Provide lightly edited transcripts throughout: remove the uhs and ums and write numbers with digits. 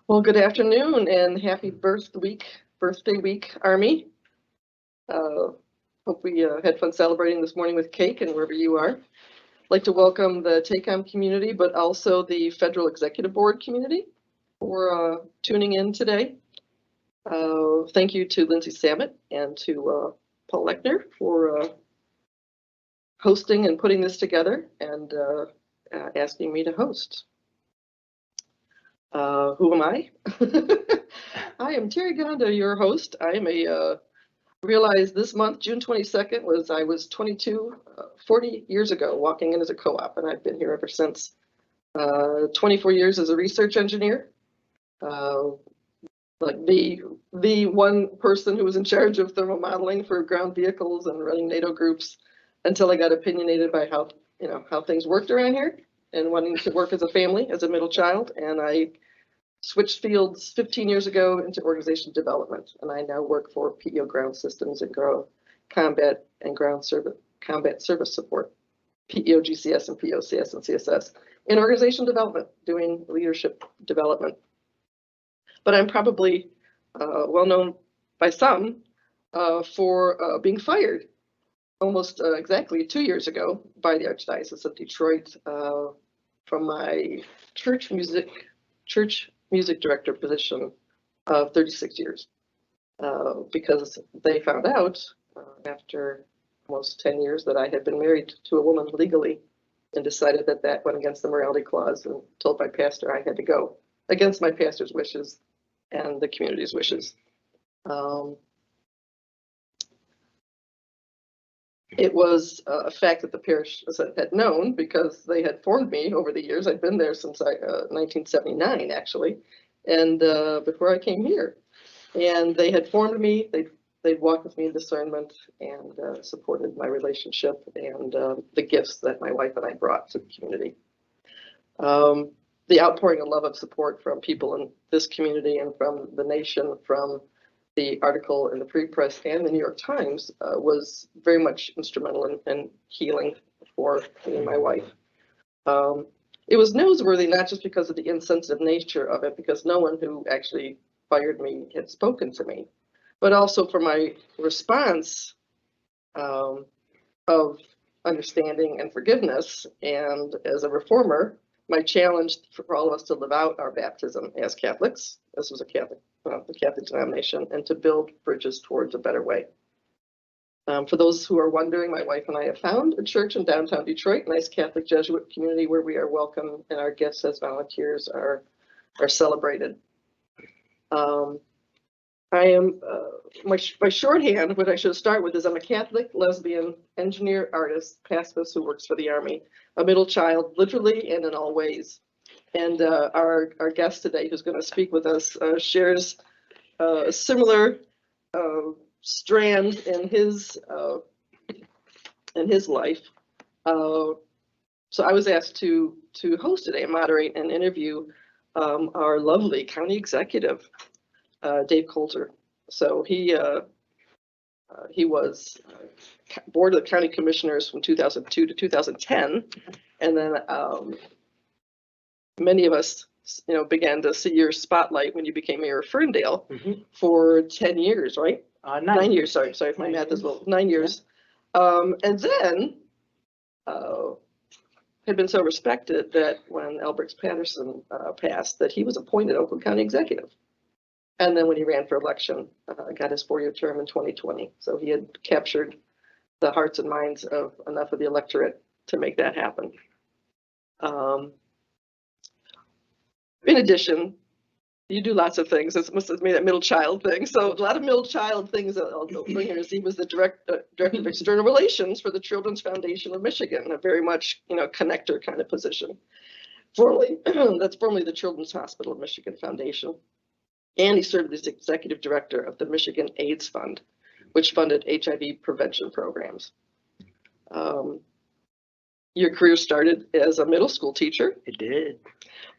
Well, good afternoon and happy birthday week, Army. Hope we had fun celebrating this morning with cake and wherever you are. I'd like to welcome the TACOM community, but also the Federal Executive Board community for tuning in today. Thank you to Lindsay Samet and to Paul Lechner for hosting and putting this together and asking me to host. Who am I? I am Terry Gonda, your host. I am realized this month, June 22nd, I was 22, 40 years ago, walking in as a co-op, and I've been here ever since. 24 years as a research engineer, like the one person who was in charge of thermal modeling for ground vehicles and running NATO groups, until I got opinionated by how things worked around here and wanting to work as a family, as a middle child, and I switched fields 15 years ago into organization development, and I now work for PEO Ground Systems and Combat and Ground Service Combat Service Support, PEO GCS and POCS and CSS, in organization development, doing leadership development. But I'm probably well known by some for being fired almost exactly 2 years ago by the Archdiocese of Detroit from my church music director position of 36 years because they found out after almost 10 years that I had been married to a woman legally and decided that that went against the morality clause, and told my pastor I had to go against my pastor's wishes and the community's wishes. It was a fact that the parish had known because they had formed me over the years. I'd been there since 1979, actually, and before I came here. And they had formed me. They'd walked with me in discernment and supported my relationship and the gifts that my wife and I brought to the community. The outpouring of love and support from people in this community and from the nation, from the article in the Free Press and the New York Times was very much instrumental in healing for me and my wife. It was newsworthy not just because of the insensitive nature of it, because no one who actually fired me had spoken to me, but also for my response of understanding and forgiveness. And as a reformer, my challenge for all of us to live out our baptism as Catholics. This was the Catholic denomination, and to build bridges towards a better way. For those who are wondering, my wife and I have found a church in downtown Detroit, a nice Catholic Jesuit community where we are welcome and our gifts as volunteers are celebrated. I am, my shorthand, what I should start with is I'm a Catholic, lesbian, engineer, artist, pacifist who works for the Army, a middle child, literally and in all ways. And our guest today, who's going to speak with us, shares a similar strand in his life. So I was asked to host today and moderate and interview our lovely county executive, Dave Coulter. So he was board of the county commissioners from 2002 to 2010, and then many of us, began to see your spotlight when you became mayor of Ferndale for 10 years, right? 9 years. Sorry, if my math is low. 9 years, and then had been so respected that when Albrecht Patterson passed, that he was appointed Oakland County executive. And then when he ran for election, got his 4-year term in 2020. So he had captured the hearts and minds of enough of the electorate to make that happen. In addition, you do lots of things. This must have made that middle child thing. So a lot of middle child things that I'll bring here is he was the director of external relations for the Children's Foundation of Michigan, a very much, connector kind of position. That's formerly the Children's Hospital of Michigan Foundation. And he served as executive director of the Michigan AIDS Fund, which funded HIV prevention programs. Your career started as a middle school teacher. It did.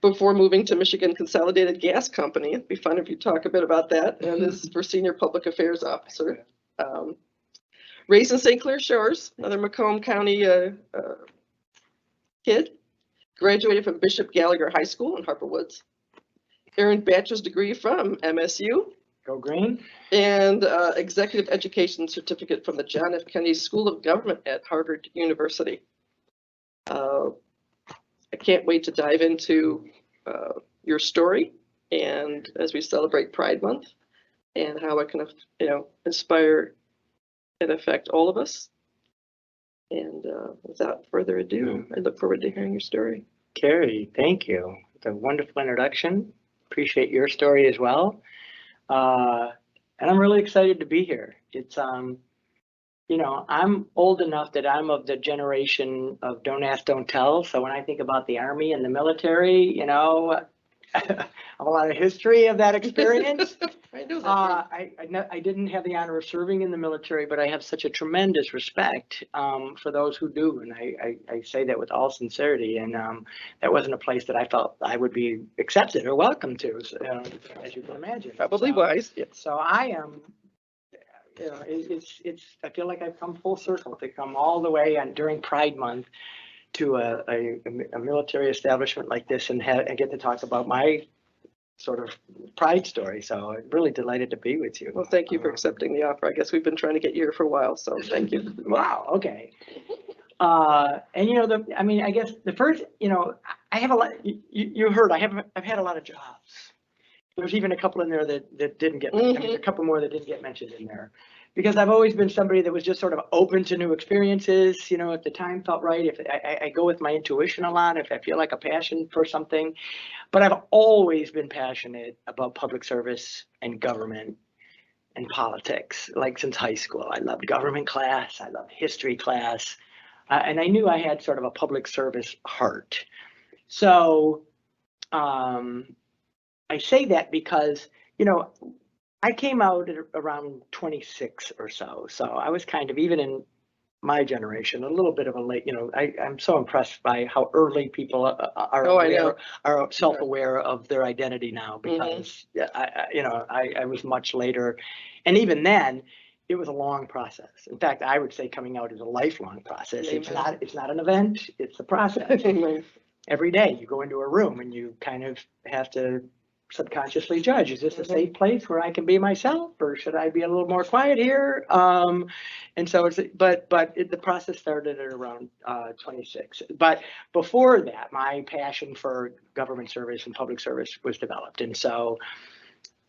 Before moving to Michigan Consolidated Gas Company. It'd be fun if you talk a bit about that. And this is for senior public affairs officer. Raised in St. Clair Shores, another Macomb County kid. Graduated from Bishop Gallagher High School in Harper Woods. earned bachelor's degree from MSU. Go green. And executive education certificate from the John F. Kennedy School of Government at Harvard University. I can't wait to dive into your story, and as we celebrate Pride Month, and how it can, inspire and affect all of us. And without further ado, I look forward to hearing your story. Carrie, thank you. It's a wonderful introduction. Appreciate your story as well. And I'm really excited to be here. It's, I'm old enough that I'm of the generation of don't ask, don't tell. So when I think about the Army and the military, I have a lot of history of that experience. I know that. I didn't have the honor of serving in the military, but I have such a tremendous respect for those who do. And I say that with all sincerity. And that wasn't a place that I felt I would be accepted or welcome to, as you can imagine. Probably wise. Yeah. So I am, I feel like I've come full circle to come all the way during Pride Month to a military establishment like this and get to talk about my sort of pride story. So I'm really delighted to be with you. Well, thank you for accepting the offer. I guess we've been trying to get you here for a while, so thank you. Wow. Okay. And I guess the first, I have a lot. You heard I've had a lot of jobs. There's even a couple in there that didn't get. I mean, a couple more that didn't get mentioned in there. Because I've always been somebody that was just sort of open to new experiences, if the time felt right, if I go with my intuition a lot, if I feel like a passion for something. But I've always been passionate about public service and government and politics, like since high school. I loved government class, I loved history class, and I knew I had sort of a public service heart. So I say that because, I came out at around 26 or so. So I was kind of, even in my generation, a little bit of a late, I'm so impressed by how early people are self-aware of their identity now, because I was much later. And even then, it was a long process. In fact, I would say coming out is a lifelong process. Amen. It's not an event, it's a process. Every day you go into a room and you kind of have to subconsciously judge, is this a safe place where I can be myself, or should I be a little more quiet here? And so the process started at around 26. But before that, my passion for government service and public service was developed. And so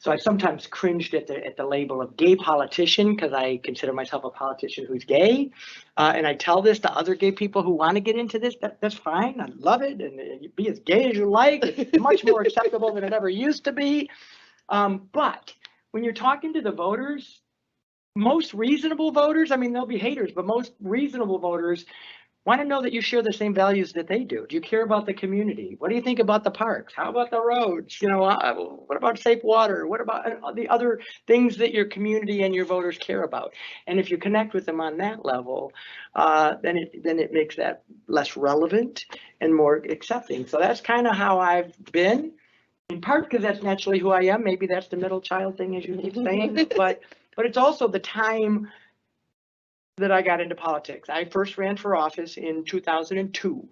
I sometimes cringed at the label of gay politician, because I consider myself a politician who's gay. And I tell this to other gay people who want to get into this. That's fine. I love it. And you be as gay as you like. It's much more acceptable than it ever used to be. But when you're talking to the voters, most reasonable voters, I mean, there'll be haters, but most reasonable voters want to know that you share the same values that they do. Do you care about the community? What do you think about the parks? How about the roads? What about safe water? What about the other things that your community and your voters care about? And if you connect with them on that level, then it makes that less relevant and more accepting. So that's kind of how I've been, in part because that's naturally who I am. Maybe that's the middle child thing, as you keep saying, but it's also the time that I got into politics. I first ran for office in 2002.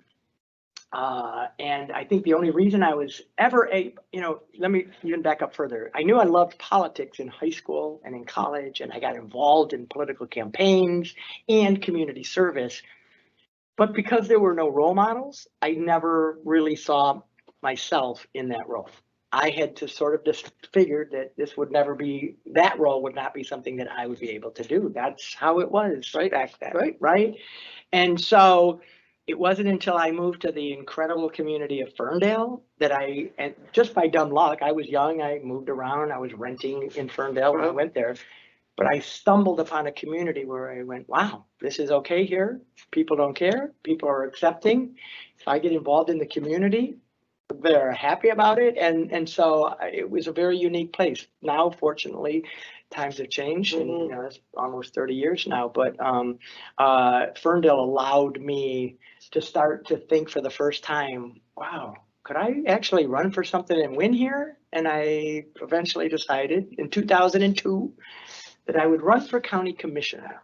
And I think the only reason I was ever let me even back up further. I knew I loved politics in high school and in college, and I got involved in political campaigns and community service. But because there were no role models, I never really saw myself in that role. I had to sort of just figure that that role would not be something that I would be able to do. That's how it was back then, right? And so it wasn't until I moved to the incredible community of Ferndale that and just by dumb luck, I was young, I moved around, I was renting in Ferndale when I went there, but I stumbled upon a community where I went, wow, this is okay here. People don't care, people are accepting. If I get involved in the community, they're happy about it, and so it was a very unique place. Now, fortunately, times have changed, and it's almost 30 years now. But Ferndale allowed me to start to think for the first time, wow, could I actually run for something and win here? And I eventually decided in 2002 that I would run for county commissioner.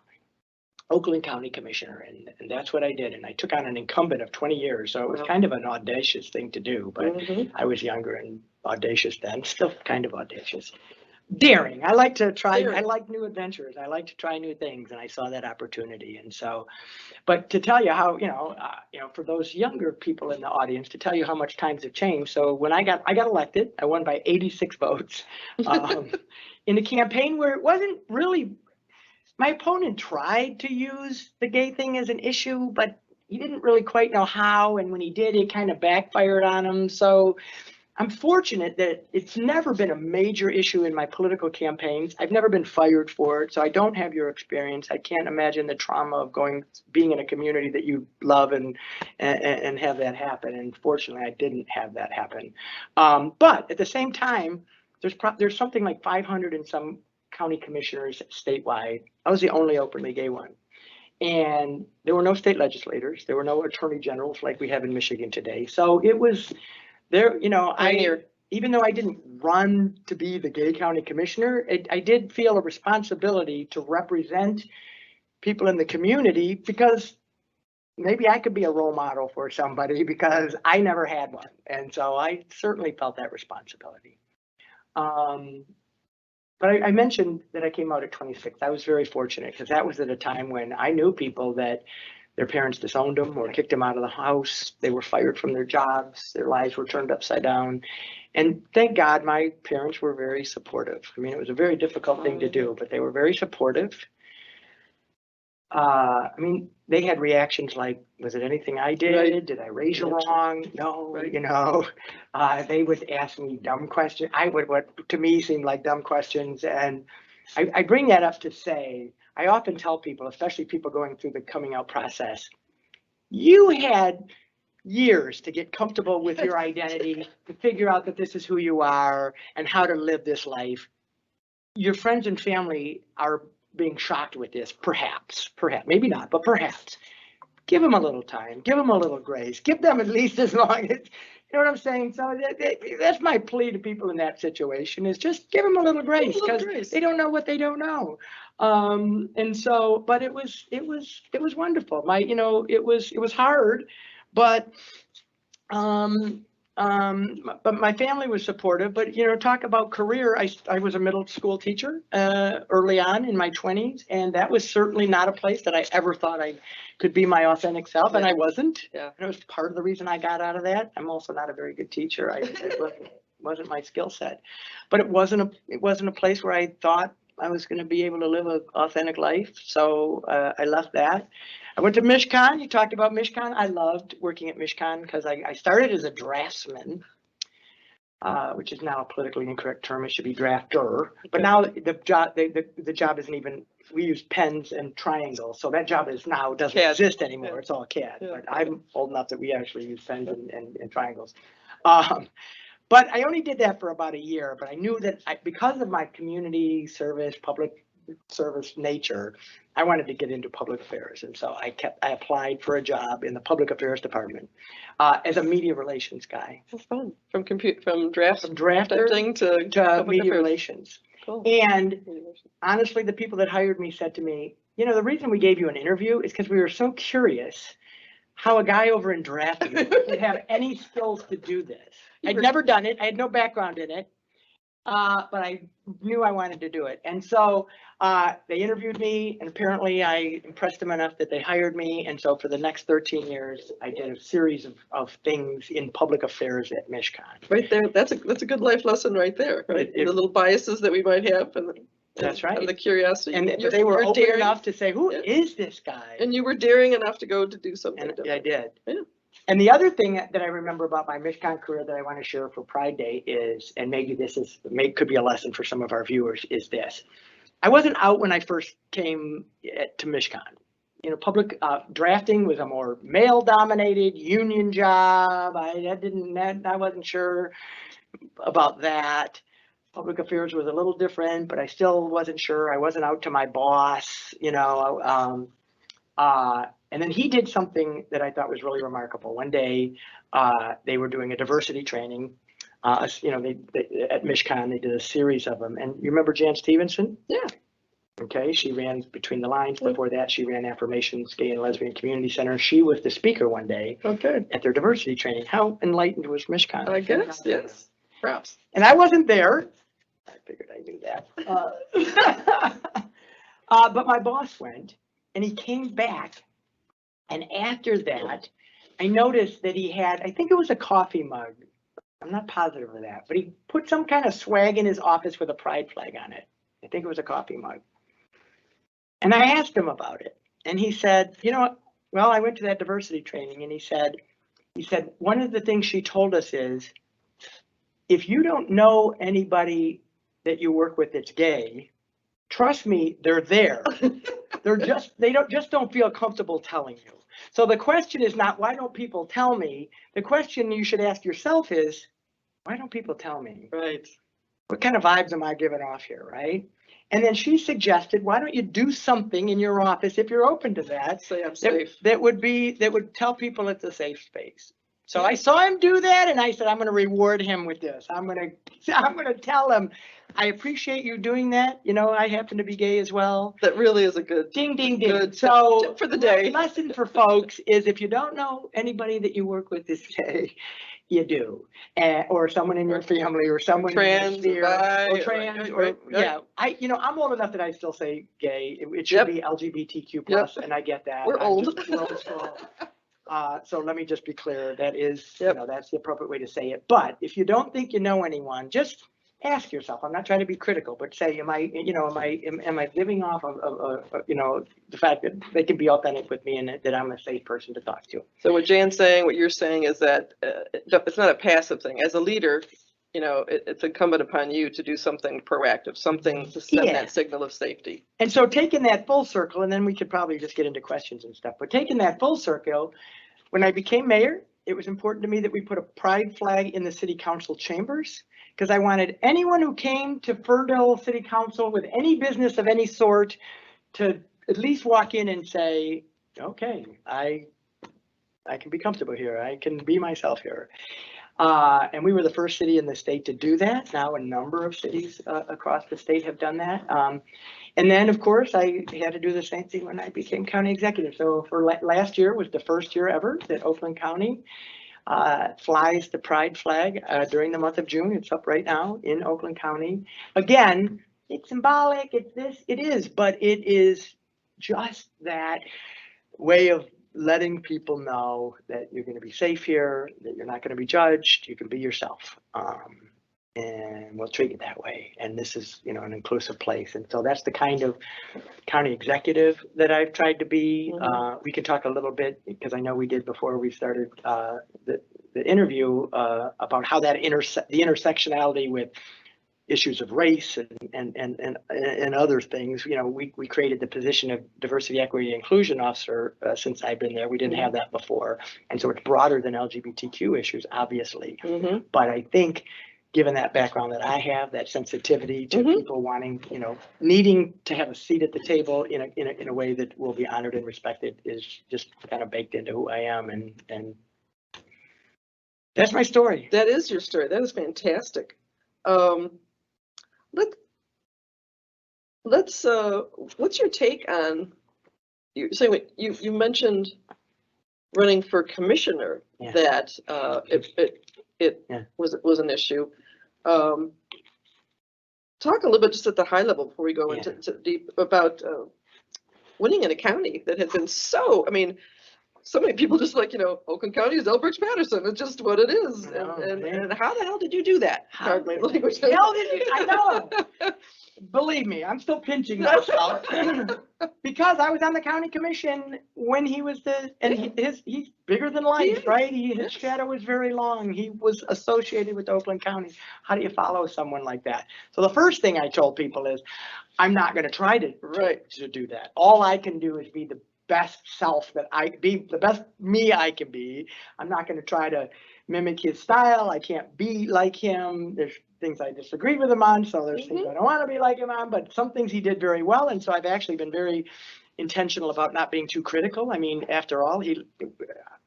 Oakland County Commissioner, and that's what I did. And I took on an incumbent of 20 years, so it was Wow. kind of an audacious thing to do, but Mhm. I was younger and audacious then, still kind of audacious. Daring. I like to try, I Daring. like new adventures. I like to try new things, and I saw that opportunity. And so, but to tell you how, for those younger people in the audience, to tell you how much times have changed. So when I got elected, I won by 86 votes in a campaign where it wasn't really. My opponent tried to use the gay thing as an issue, but he didn't really quite know how. And when he did, it kind of backfired on him. So I'm fortunate that it's never been a major issue in my political campaigns. I've never been fired for it. So I don't have your experience. I can't imagine the trauma of being in a community that you love and have that happen. And fortunately, I didn't have that happen. But at the same time, there's something like 500 and some county commissioners statewide. I was the only openly gay one. And there were no state legislators. There were no attorney generals like we have in Michigan today. So it was there, even though I didn't run to be the gay county commissioner, I did feel a responsibility to represent people in the community because maybe I could be a role model for somebody because I never had one. And so I certainly felt that responsibility. But I mentioned that I came out at 26. I was very fortunate because that was at a time when I knew people that their parents disowned them or kicked them out of the house. They were fired from their jobs. Their lives were turned upside down. And thank God my parents were very supportive. I mean, it was a very difficult thing to do, but they were very supportive. They had reactions like, was it anything I did? Right. Did I raise you wrong? No, Right. They would ask me dumb questions. What to me seemed like dumb questions. And I bring that up to say, I often tell people, especially people going through the coming out process, you had years to get comfortable with your identity, to figure out that this is who you are and how to live this life. Your friends and family are being shocked with this, perhaps, maybe not, but perhaps. Give them a little time, give them a little grace, give them at least as long as, you know what I'm saying? So that's my plea to people in that situation is just give them a little grace because they don't know what they don't know. And so, but it was wonderful. It was hard, but my family was supportive, but talk about career. I was a middle school teacher early on in my 20s, and that was certainly not a place that I ever thought I could be my authentic self, and I wasn't. Yeah. And it was part of the reason I got out of that. I'm also not a very good teacher. It wasn't my skill set, but it wasn't a place where I thought I was going to be able to live an authentic life. So I left that. I went to MishCon. You talked about MishCon. I loved working at MishCon because I started as a draftsman, which is now a politically incorrect term. It should be drafter. But now the job isn't even. We use pens and triangles, so that job doesn't exist anymore. Yeah. It's all CAD. Yeah. But I'm old enough that we actually use pens and triangles. But I only did that for about a year. But I knew that because of my community service, public service nature, I wanted to get into public affairs, and so I applied for a job in the public affairs department as a media relations guy. That's fun. From drafting to media relations. Cool. And honestly, the people that hired me said to me, the reason we gave you an interview is because we were so curious how a guy over in drafting would have any skills to do this. I'd never done it. I had no background in it. But I knew I wanted to do it. And so they interviewed me, and apparently I impressed them enough that they hired me. And so for the next 13 years, I did a series of things in public affairs at MishCon. Right there. That's a good life lesson right there, right? The little biases that we might have. That's right. And the curiosity. And they were open enough to say, who is this guy? And you were daring enough to go to do something different. I did. Yeah. And the other thing that I remember about my MishCon career that I want to share for Pride Day is, and maybe could be a lesson for some of our viewers, is this. I wasn't out when I first came to MishCon. Public drafting was a more male-dominated union job. I wasn't sure about that. Public affairs was a little different, but I still wasn't sure. I wasn't out to my boss, and then he did something that I thought was really remarkable. One day, they were doing a diversity training. At MishCon, they did a series of them. And you remember Jan Stevenson? Yeah. Okay, she ran Between the Lines. Before that, she ran Affirmations Gay and Lesbian Community Center. She was the speaker one day Okay. at their diversity training. How enlightened was Mishkan? I guess, yes. Perhaps. And I wasn't there. I figured I knew that. But my boss went, and he came back. And after that, I noticed that he had, I think it was a coffee mug. I'm not positive of that, but he put some kind of swag in his office with a pride flag on it. I think it was a coffee mug. And I asked him about it. And he said, you know what? Well, I went to that diversity training, and he said, one of the things she told us is, if you don't know anybody that you work with that's gay, trust me, they're there. They don't feel comfortable telling you. So the question is not, why don't people tell me? The question you should ask yourself is, why don't people tell me? Right. What kind of vibes am I giving off here, right? And then she suggested, why don't you do something in your office, if you're open to that, Say I'm safe. that would tell people it's a safe space. So I saw him do that, and I said, I'm going to reward him with this. I'm going to tell him, I appreciate you doing that. You know, I happen to be gay as well. That really is a good Ding, ding, ding. Good So tip for the day. Lesson for folks is, if you don't know anybody that you work with is gay, you do, or someone in your family, or someone trans, in your sphere, bi, or trans, right. yeah. I'm old enough that I still say gay. It should be LGBTQ plus, and I get that. We're old. We're old school. So let me just be clear. That is, Yep. That's the appropriate way to say it. But if you don't think you know anyone, just ask yourself. I'm not trying to be critical, but say, am I living off of the fact that they can be authentic with me, and that I'm a safe person to talk to. So what Jan's saying, what you're saying is that it's not a passive thing. As a leader, it's incumbent upon you to do something proactive, something to send that signal of safety. And so taking that full circle, and then we could probably just get into questions and stuff, but taking that full circle, when I became mayor, it was important to me that we put a pride flag in the city council chambers, because I wanted anyone who came to Ferndale City Council with any business of any sort to at least walk in and say, okay, I can be comfortable here. I can be myself here. And we were the first city in the state to do that. Now a number of cities across the state have done that. And then, of course, I had to do the same thing when I became county executive. So for last year was the first year ever that Oakland County flies the pride flag during the month of June. It's up right now in Oakland County. Again, it's symbolic. It is, but it is just that way of letting people know that you're going to be safe here, that you're not going to be judged, you can be yourself, and we'll treat you that way. And this is, an inclusive place. And so that's the kind of county executive that I've tried to be. Mm-hmm. We can talk a little bit, because I know we did before we started the interview, about how that the intersectionality with issues of race and other things. We created the position of diversity, equity, and inclusion officer since I've been there. We didn't have that before. And so it's broader than LGBTQ issues, obviously. Mm-hmm. But I think, given that background that I have, that sensitivity to Mm-hmm. people wanting, needing to have a seat at the table in a way that will be honored and respected, is just kind of baked into who I am. And that's my story. That is your story. That is fantastic. Let's what's your take on, you mentioned running for commissioner, that it was an issue. Talk a little bit just at the high level before we go into deep about winning in a county that had been so many people just Oakland County is Elbridge Patterson. It's just what it is. And how the hell did you do that? Hell did you? I know. Believe me, I'm still pinching myself because I was on the county commission when he was he's bigger than life, right? His shadow was very long. He was associated with Oakland County. How do you follow someone like that? So the first thing I told people is, I'm not going to try to do that. All I can do is be the best self the best me I can be. I'm not going to try to mimic his style. I can't be like him. There's things I disagree with him on, so there's things I don't want to be like him on, but some things he did very well. And so I've actually been very intentional about not being too critical. After all,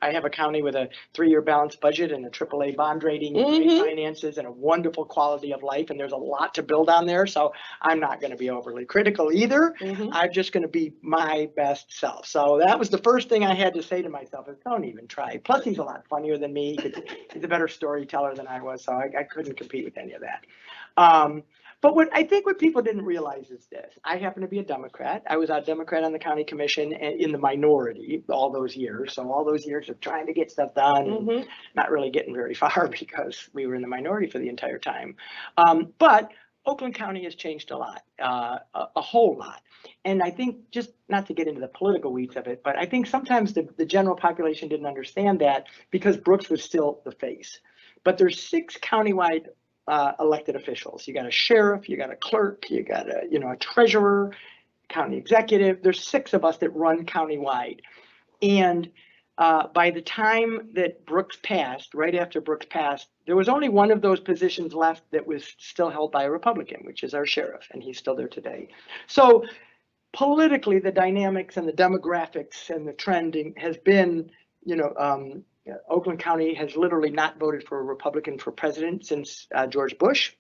I have a county with a 3-year balanced budget and a AAA bond rating, and great finances, and a wonderful quality of life, and there's a lot to build on there. So I'm not going to be overly critical either. I'm just going to be my best self. So that was the first thing I had to say to myself: is don't even try. Plus, he's a lot funnier than me. He's a better storyteller than I was, so I couldn't compete with any of that. But what I think what people didn't realize is this: I happen to be a Democrat. I was a Democrat on the county commission and in the minority all those years. So all those years of trying to get stuff done, and not really getting very far because we were in the minority for the entire time. But Oakland County has changed a lot, a whole lot. And I think, just not to get into the political weeds of it, but I think sometimes the general population didn't understand that because Brooks was still the face. But there's 6 countywide elected officials. You got a sheriff, you got a clerk, you got a treasurer, county executive. There's 6 of us that run countywide. And by the time that Brooks passed, right after Brooks passed, there was only one of those positions left that was still held by a Republican, which is our sheriff, and he's still there today. So politically, the dynamics and the demographics and the trending has been, Oakland County has literally not voted for a Republican for president since George Bush,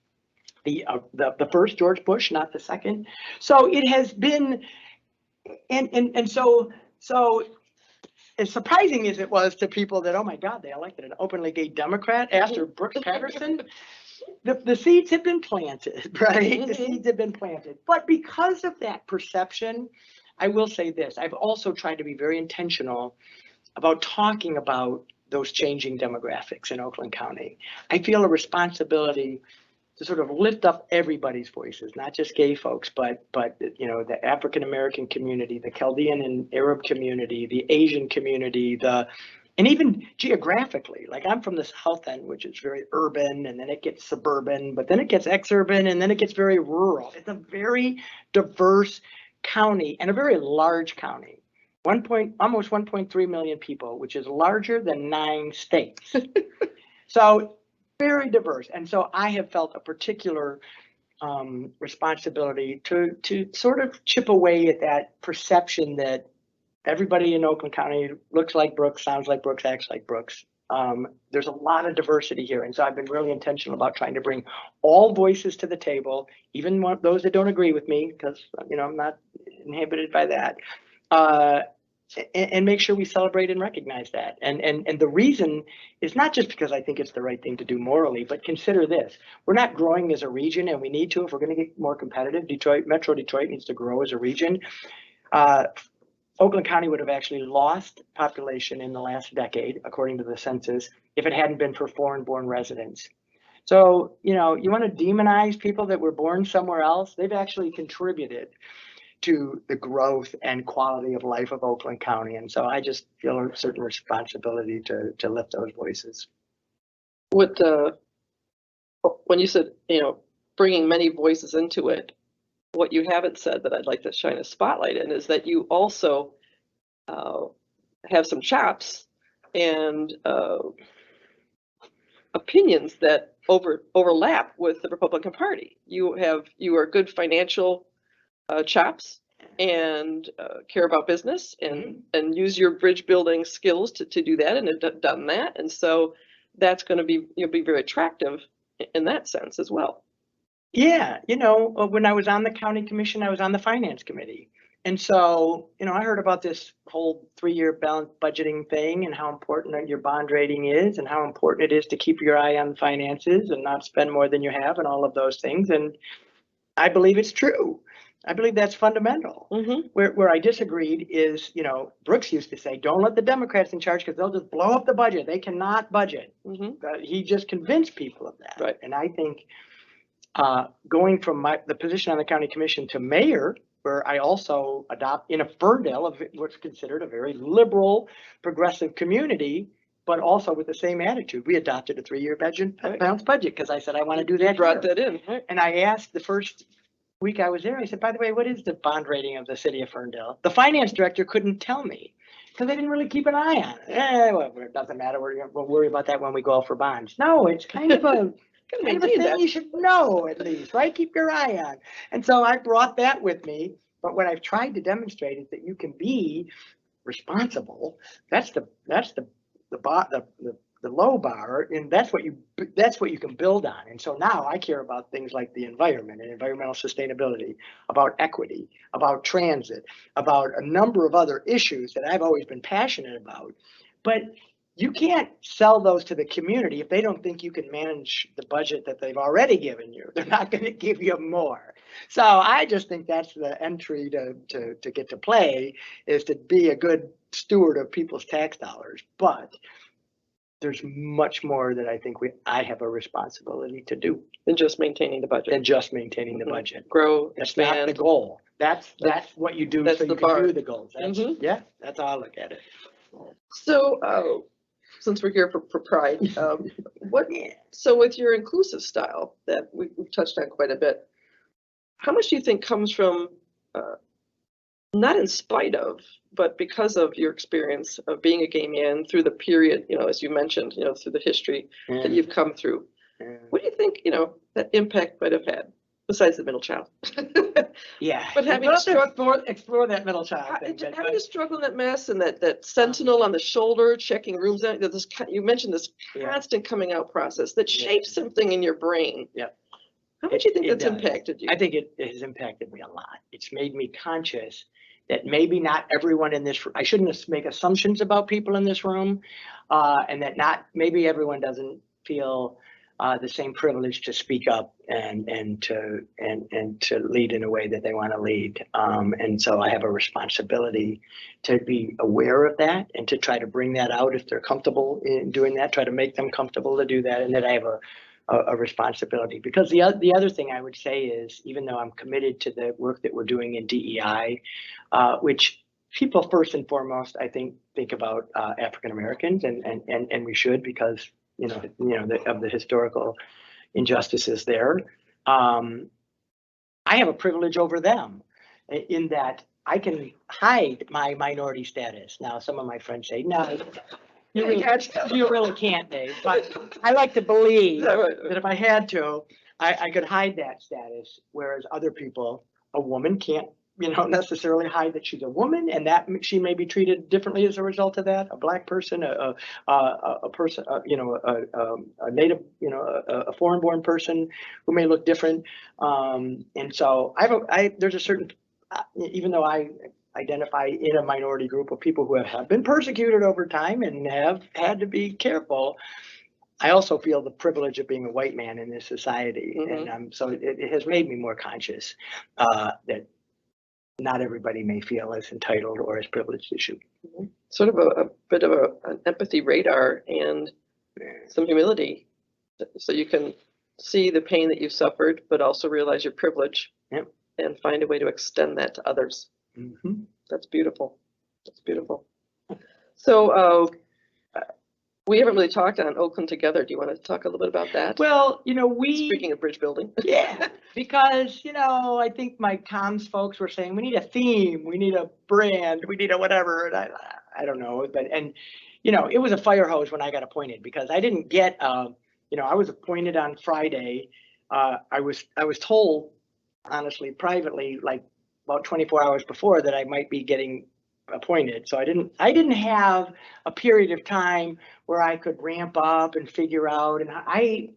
the first George Bush, not the second. So it has been, and so as surprising as it was to people that, oh my God, they elected an openly gay Democrat after Brooks Patterson, the seeds have been planted, right? The seeds have been planted. But because of that perception, I will say this: I've also tried to be very intentional about talking about those changing demographics in Oakland County. I feel a responsibility to sort of lift up everybody's voices, not just gay folks, but the African American community, the Chaldean and Arab community, the Asian community, and even geographically. Like, I'm from the South End, which is very urban, and then it gets suburban, but then it gets exurban, and then it gets very rural. It's a very diverse county and a very large county. Almost 1.3 million people, which is larger than 9 states. So very diverse. And so I have felt a particular responsibility to sort of chip away at that perception that everybody in Oakland County looks like Brooks, sounds like Brooks, acts like Brooks. There's a lot of diversity here. And so I've been really intentional about trying to bring all voices to the table, even those that don't agree with me, because I'm not inhibited by that. And make sure we celebrate and recognize that. And the reason is not just because I think it's the right thing to do morally, but consider this: we're not growing as a region, and we need to if we're going to get more competitive. Metro Detroit needs to grow as a region. Oakland County would have actually lost population in the last decade, according to the census, if it hadn't been for foreign-born residents. So, you want to demonize people that were born somewhere else? They've actually contributed to the growth and quality of life of Oakland County. And so I just feel a certain responsibility to lift those voices. When you said, bringing many voices into it, what you haven't said that I'd like to shine a spotlight in is that you also have some chops and opinions that overlap with the Republican Party. You are good financial chops and care about business and use your bridge building skills to do that, and have done that. And so that's going to be very attractive in that sense as well. Yeah, when I was on the county commission, I was on the finance committee. And so, I heard about this whole 3-year balanced budgeting thing and how important your bond rating is and how important it is to keep your eye on finances and not spend more than you have and all of those things. And I believe it's true. I believe that's fundamental. Where I disagreed is, Brooks used to say, don't let the Democrats in charge because they'll just blow up the budget. They cannot budget. He just convinced people of that. Right. And I think going from the position on the county commission to mayor, where I also adopt in a Ferndale of what's considered a very liberal, progressive community, but also with the same attitude. We adopted a 3-year balanced budget because I said I want to do that. You brought that in. Right. And I asked the first week I was there, I said, by the way, what is the bond rating of the city of Ferndale? The finance director couldn't tell me because they didn't really keep an eye on it. Well, it doesn't matter. We'll worry about that when we go out for bonds. No, it's kind of a thing you should know at least, right? Keep your eye on. And so I brought that with me. But what I've tried to demonstrate is that you can be responsible. That's the the low bar, and that's what you can build on. And so now I care about things like the environment and environmental sustainability, about equity, about transit, about a number of other issues that I've always been passionate about. But you can't sell those to the community if they don't think you can manage the budget that they've already given you. They're not going to give you more. So I just think that's the entry to get to play, is to be a good steward of people's tax dollars. But there's much more that I think I have a responsibility to do than just maintaining the budget. The budget. Grow, That's expand. not the goal. That's what you do, that's so you can do the goals. Yeah, that's how I look at it. So since we're here for Pride, so with your inclusive style that we've touched on quite a bit, how much do you think comes from, not in spite of, but because of your experience of being a gay man through the period, as you mentioned, through the history that you've come through? What do you think, that impact might have had, besides the middle child? Yeah. But having to explore that middle child thing. Having to struggle in that mess, and that sentinel on the shoulder, checking rooms out, you mentioned this constant coming out process that shapes something in your brain. Yeah. How much do you think that's impacted you? I think it has impacted me a lot. It's made me conscious that maybe not everyone in this, I shouldn't make assumptions about people in this room, and that maybe everyone doesn't feel the same privilege to speak up and to lead in a way that they want to lead. And so I have a responsibility to be aware of that and to try to bring that out if they're comfortable in doing that, try to make them comfortable to do that, and that I have a responsibility. Because the other thing I would say is, even though I'm committed to the work that we're doing in DEI, which people first and foremost, I think about African Americans, and we should, because of the historical injustices there. I have a privilege over them in that I can hide my minority status. Now, some of my friends say, no, you really can't, Dave. But I like to believe that if I had to, I could hide that status, whereas other people, a woman can't, necessarily hide that she's a woman, and that she may be treated differently as a result of that. A Black person, a person, a native, a foreign-born person who may look different. And so there's a certain, even though I identify in a minority group of people who have been persecuted over time and have had to be careful, I also feel the privilege of being a white man in this society. Mm-hmm. And so it has made me more conscious that not everybody may feel as entitled or as privileged as you. Mm-hmm. Sort of a bit of an empathy radar and some humility, so you can see the pain that you've suffered, but also realize your privilege and find a way to extend that to others. Mm-hmm. That's beautiful. That's beautiful. So we haven't really talked on Oakland Together. Do you want to talk a little bit about that? Well, speaking of bridge building. Yeah, because, I think my comms folks were saying, we need a theme, we need a brand, we need a whatever. And I don't know, but, it was a fire hose when I got appointed, because I didn't get, I was appointed on Friday. I was told, honestly, privately, like about 24 hours before, that I might be getting appointed. So I didn't have a period of time where I could ramp up and figure out. And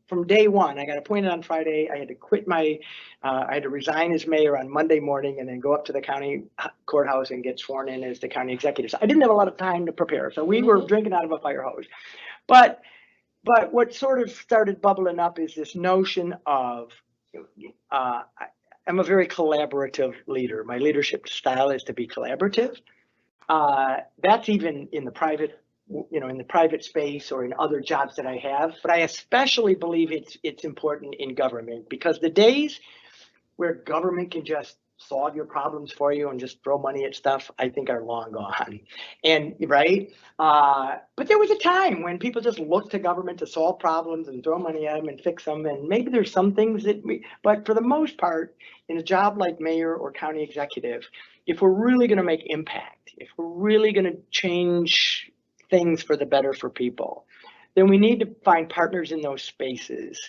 from day one, I got appointed on Friday. I had to quit I had to resign as mayor on Monday morning and then go up to the county courthouse and get sworn in as the county executive. So I didn't have a lot of time to prepare. So we were drinking out of a fire hose. But what sort of started bubbling up is this notion of, I'm a very collaborative leader. My leadership style is to be collaborative. That's even in the private, in the private space or in other jobs that I have. But I especially believe it's important in government, because the days where government can just solve your problems for you and just throw money at stuff, I think are long gone. And but there was a time when people just looked to government to solve problems and throw money at them and fix them. And maybe there's some things but for the most part, in a job like mayor or county executive, if we're really going to make impact, if we're really going to change things for the better for people, then we need to find partners in those spaces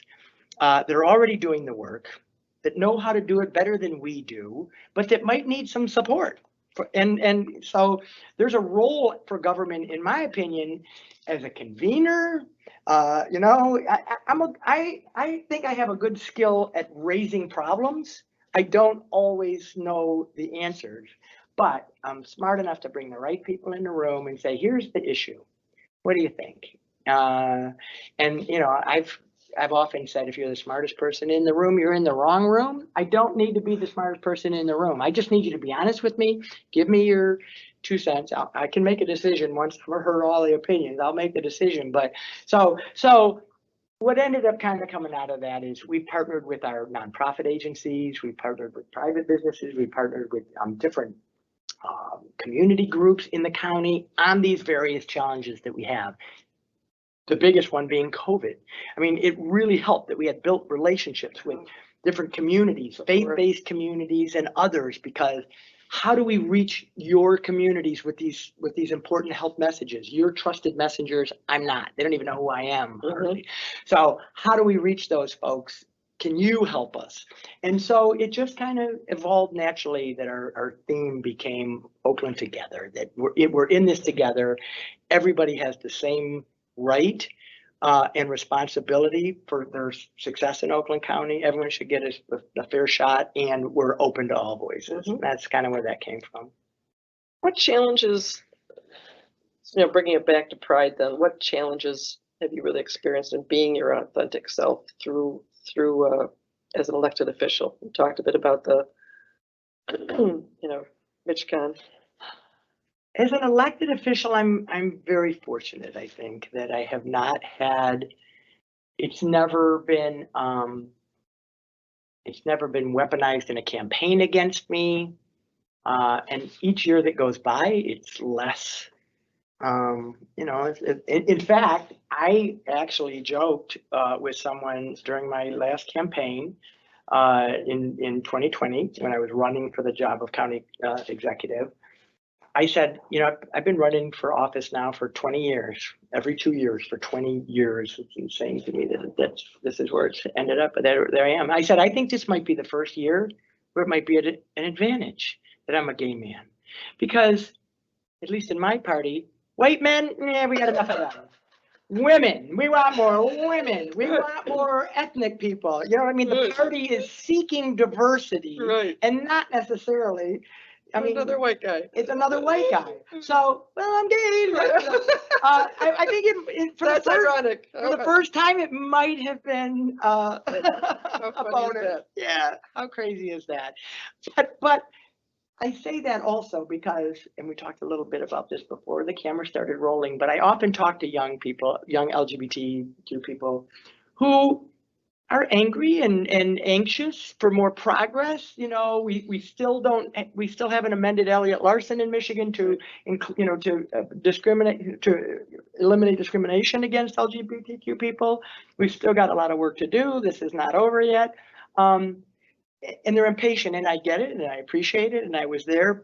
that are already doing the work, that know how to do it better than we do, but that might need some support. And so there's a role for government, in my opinion, as a convener. You know, I think I have a good skill at raising problems. I don't always know the answers, but I'm smart enough to bring the right people in the room and say, here's the issue. What do you think? And you know, I've often said, if you're the smartest person in the room, you're in the wrong room. I don't need to be the smartest person in the room. I just need you to be honest with me. Give me your 2 cents. I can make a decision once I've heard all the opinions. I'll make the decision. But so what ended up kind of coming out of that is we partnered with our nonprofit agencies. We partnered with private businesses. We partnered with different community groups in the county on these various challenges that we have. The biggest one being COVID. I mean, it really helped that we had built relationships with different communities, faith-based communities and others, because how do we reach your communities with these important health messages? You're trusted messengers. I'm not. They don't even know who I am. Hardly. So how do we reach those folks? Can you help us? And so it just kind of evolved naturally that our theme became Oakland Together, that we're in this together. Everybody has the same right and responsibility for their success in Oakland County. Everyone should get a fair shot, and we're open to all voices. That's kind of where that came from. What challenges, you know, bringing it back to pride then, what challenges have you really experienced in being your authentic self through as an elected official? You talked a bit about the, you know, MitchCon. As an elected official, I'm very fortunate. I think that I have not had. It's never been weaponized in a campaign against me. And each year that goes by, it's less. You know, in fact, I actually joked with someone during my last campaign in 2020 when I was running for the job of county executive. I said, you know, I've been running for office now for 20 years, every 2 years for 20 years. It's insane to me that this is where it's ended up, but there I am. I said, I think this might be the first year where it might be an advantage that I'm a gay man, because at least in my party, white men, yeah, we got enough of them. Women, we want more women. We want more ethnic people. You know what I mean? The party is seeking diversity, Right. and not necessarily. I mean, another white guy. It's another white guy. So, well, I'm gay. I think for That's ironic. For the first time, it might have been a bonus. Yeah, how crazy is that? But I say that also because, and we talked a little bit about this before the camera started rolling, but I often talk to young people, young LGBTQ people, who are angry and anxious for more progress. You know, we still haven't amended Elliott Larson in Michigan to eliminate discrimination against LGBTQ people. We've still got a lot of work to do. This is not over yet. And they're impatient, and I get it, and I appreciate it, and I was there.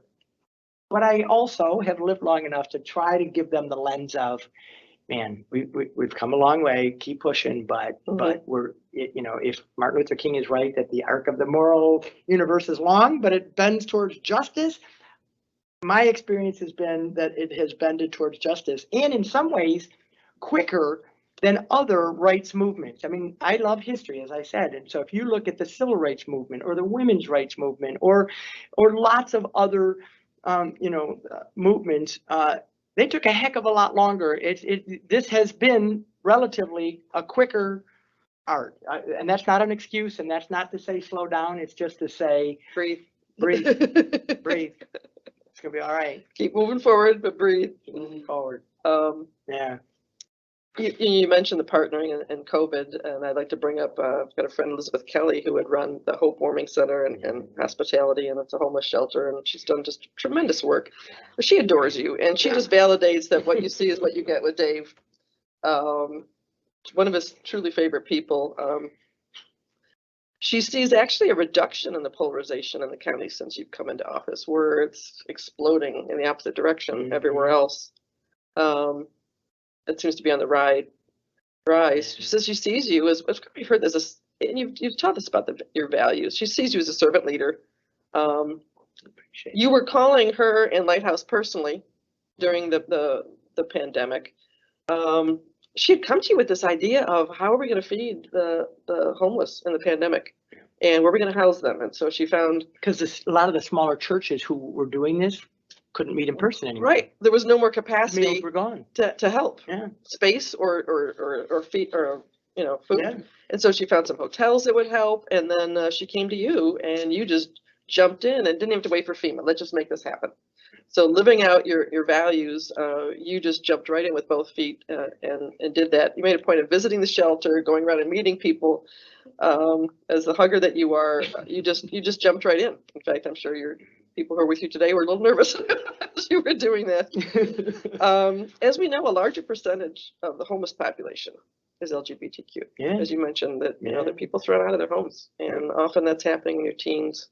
But I also have lived long enough to try to give them the lens of, man, we've come a long way, keep pushing, but we're, you know, if Martin Luther King is right that the arc of the moral universe is long, but it bends towards justice, my experience has been that it has bended towards justice, and in some ways quicker than other rights movements. I mean, I love history, as I said, and so if you look at the civil rights movement or the women's rights movement or lots of other movements, they took a heck of a lot longer. This has been relatively a quicker art, and that's not an excuse, and that's not to say slow down. It's just to say breathe. It's gonna be all right. Keep moving forward, but breathe. Keep moving forward. Yeah. You mentioned the partnering and COVID, and I'd like to bring up, I've got a friend, Elizabeth Kelly, who had run the Hope Warming Center and hospitality, and it's a homeless shelter, and she's done just tremendous work. But she adores you, and she just validates that what you see is what you get with Dave. One of his truly favorite people. She sees actually a reduction in the polarization in the county since you've come into office, where it's exploding in the opposite direction everywhere else. It seems to be on the rise. She says she sees you as, we've heard this, and you've taught us about your values. She sees you as a servant leader, Appreciate You were calling her and Lighthouse personally during the pandemic. She had come to you with this idea of how are we going to feed the homeless in the pandemic, and where are we going to house them? And so she found, because a lot of the smaller churches who were doing this couldn't meet in person anymore. right, there was no more Meals capacity were gone. to help. Yeah. Space or feed or food. Yeah. And so she found some hotels that would help, and then she came to you, and you just jumped in and didn't have to wait for FEMA. Let's just make this happen. So living out your values, you just jumped right in with both feet and did that. You made a point of visiting the shelter, going around and meeting people. As the hugger that you are, you just jumped right in. In fact, I'm sure your people who are with you today were a little nervous as you were doing that. As we know, a larger percentage of the homeless population is LGBTQ. Yeah. As you mentioned, that Yeah. that people thrown out of their homes, and often that's happening in your teens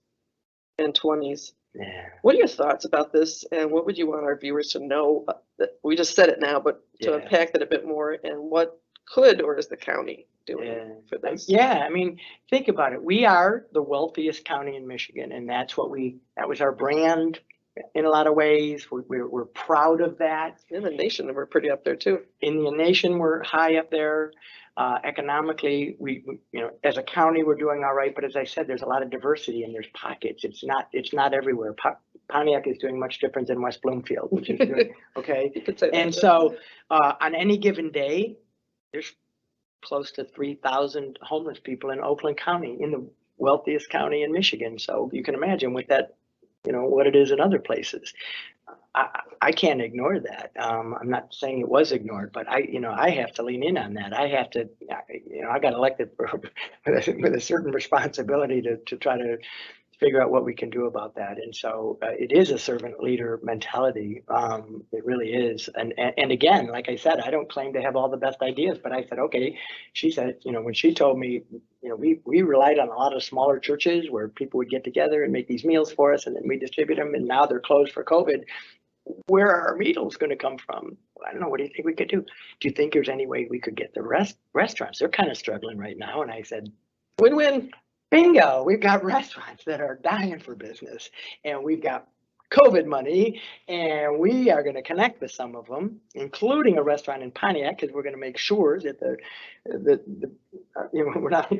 and 20s. Yeah. What are your thoughts about this, and what would you want our viewers to know? That we just said it now, but to Yeah. unpack that a bit more, and what could or is the county doing Yeah. for this? Yeah, I mean, think about it. We are the wealthiest county in Michigan, and that was our brand in a lot of ways. We're proud of that. In the nation, we're pretty up there too. In the nation, we're high up there. Economically, we as a county, we're doing all right. But as I said, there's a lot of diversity and there's pockets. It's not everywhere. Pontiac is doing much different than West Bloomfield, which is doing okay. You could say that. And so on any given day, there's close to 3,000 homeless people in Oakland County, in the wealthiest county in Michigan. So you can imagine with that, what it is in other places. I can't ignore that. I'm not saying it was ignored, but I have to lean in on that. I have to, I got elected with a certain responsibility to try to figure out what we can do about that. And so it is a servant leader mentality. It really is. And again, like I said, I don't claim to have all the best ideas, but I said, okay, she said, when she told me, we relied on a lot of smaller churches where people would get together and make these meals for us, and then we distribute them, and now they're closed for COVID. Where are our meals going to come from? I don't know. What do you think we could do? Do you think there's any way we could get the restaurants? They're kind of struggling right now. And I said, Win-win. bingo, we've got restaurants that are dying for business, and we've got COVID money, and we are going to connect with some of them, including a restaurant in Pontiac, because we're going to make sure that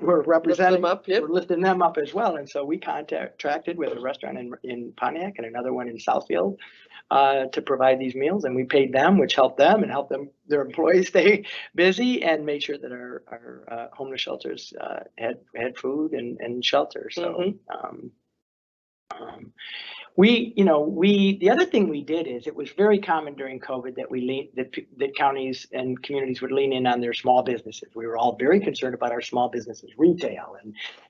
we're representing, we're lifting them up as well. And so we contracted with a restaurant in Pontiac and another one in Southfield to provide these meals, and we paid them, which helped them and helped them, their employees, stay busy and made sure that our homeless shelters had food and shelter. So the other thing we did is, it was very common during COVID that counties and communities would lean in on their small businesses. We were all very concerned about our small businesses, retail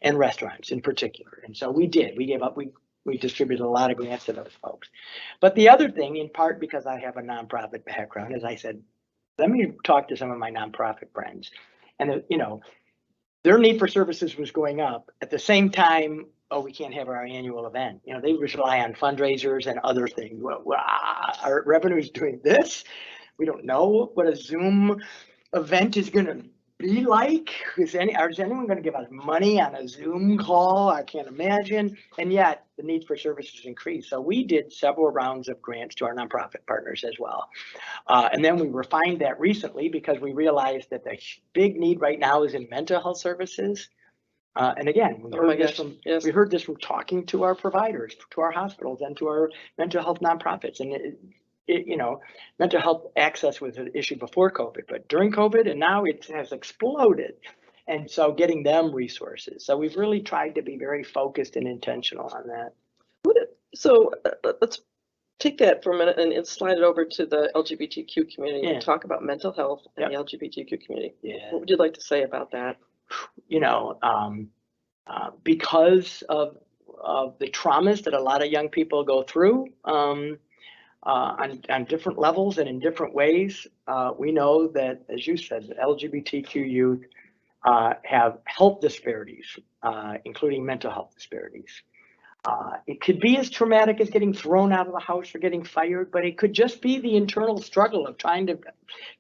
and restaurants in particular. And so we gave up. We distributed a lot of grants to those folks. But the other thing, in part because I have a nonprofit background, is I said, let me talk to some of my nonprofit friends. And, their need for services was going up. At the same time, we can't have our annual event. They rely on fundraisers and other things. Our revenue is doing this. We don't know what a Zoom event is going to be like. Is anyone going to give us money on a Zoom call? I can't imagine. And yet the need for services increased. So we did several rounds of grants to our nonprofit partners as well. And then we refined that recently because we realized that the big need right now is in mental health services. And again, we heard this from talking to our providers, to our hospitals, and to our mental health nonprofits. And mental health access was an issue before COVID, but during COVID, and now it has exploded. And so getting them resources. So we've really tried to be very focused and intentional on that. So let's take that for a minute and slide it over to the LGBTQ community and talk about mental health and the LGBTQ community. Yeah. What would you like to say about that? Because of the traumas that a lot of young people go through, on different levels and in different ways. We know that, as you said, the LGBTQ youth have health disparities, including mental health disparities. It could be as traumatic as getting thrown out of the house or getting fired, but it could just be the internal struggle of trying to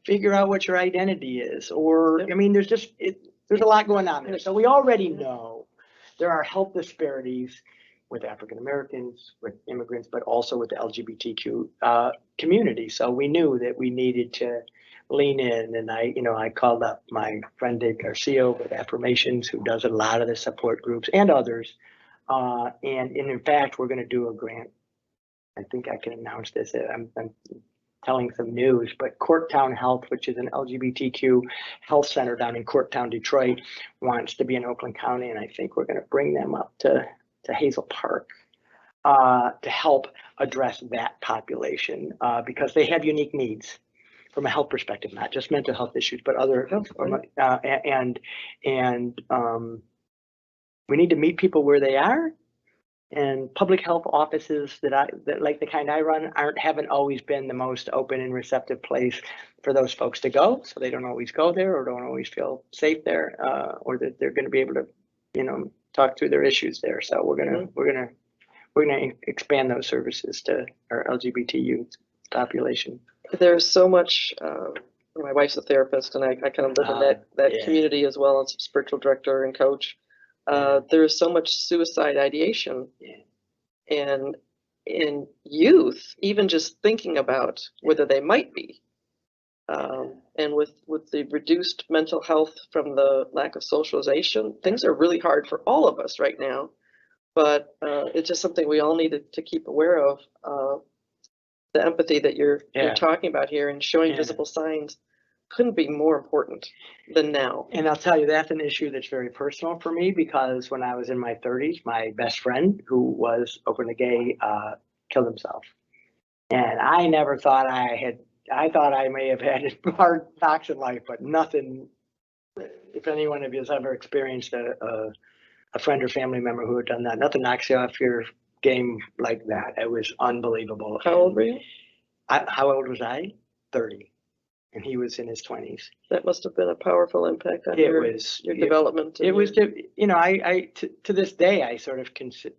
figure out what your identity is. Or, there's a lot going on there. So we already know there are health disparities with African Americans, with immigrants, but also with the LGBTQ community. So we knew that we needed to lean in, and I called up my friend Dave Coulter with Affirmations, who does a lot of the support groups and others. And in fact, we're going to do a grant. I think I can announce this. I'm telling some news, but Corktown Health, which is an LGBTQ health center down in Corktown, Detroit, wants to be in Oakland County, and I think we're going to bring them up to Hazel Park to help address that population because they have unique needs from a health perspective, not just mental health issues, but other we need to meet people where they are. And public health offices that like the kind I run haven't always been the most open and receptive place for those folks to go. So they don't always go there or don't always feel safe there, or that they're going to be able to, talk through their issues there. So we're gonna expand those services to our LGBT youth population. There's so much. My wife's a therapist, and I kind of live in that community as well as spiritual director and coach. There is so much suicide ideation, and in youth, even just thinking about whether they might be, and with the reduced mental health from the lack of socialization, things are really hard for all of us right now. But it's just something we all need to keep aware of. The empathy that you're talking about here and showing visible signs couldn't be more important than now. And I'll tell you, that's an issue that's very personal for me because when I was in my 30s, my best friend, who was openly gay, killed himself. And I never thought I thought I may have had hard knocks in life, but nothing, if anyone of you has ever experienced a friend or family member who had done that, nothing knocks you off your game like that. It was unbelievable. How old were you? How old was I? 30. And he was in his 20s. That must have been a powerful impact on your development. It was, to this day, I sort of consider,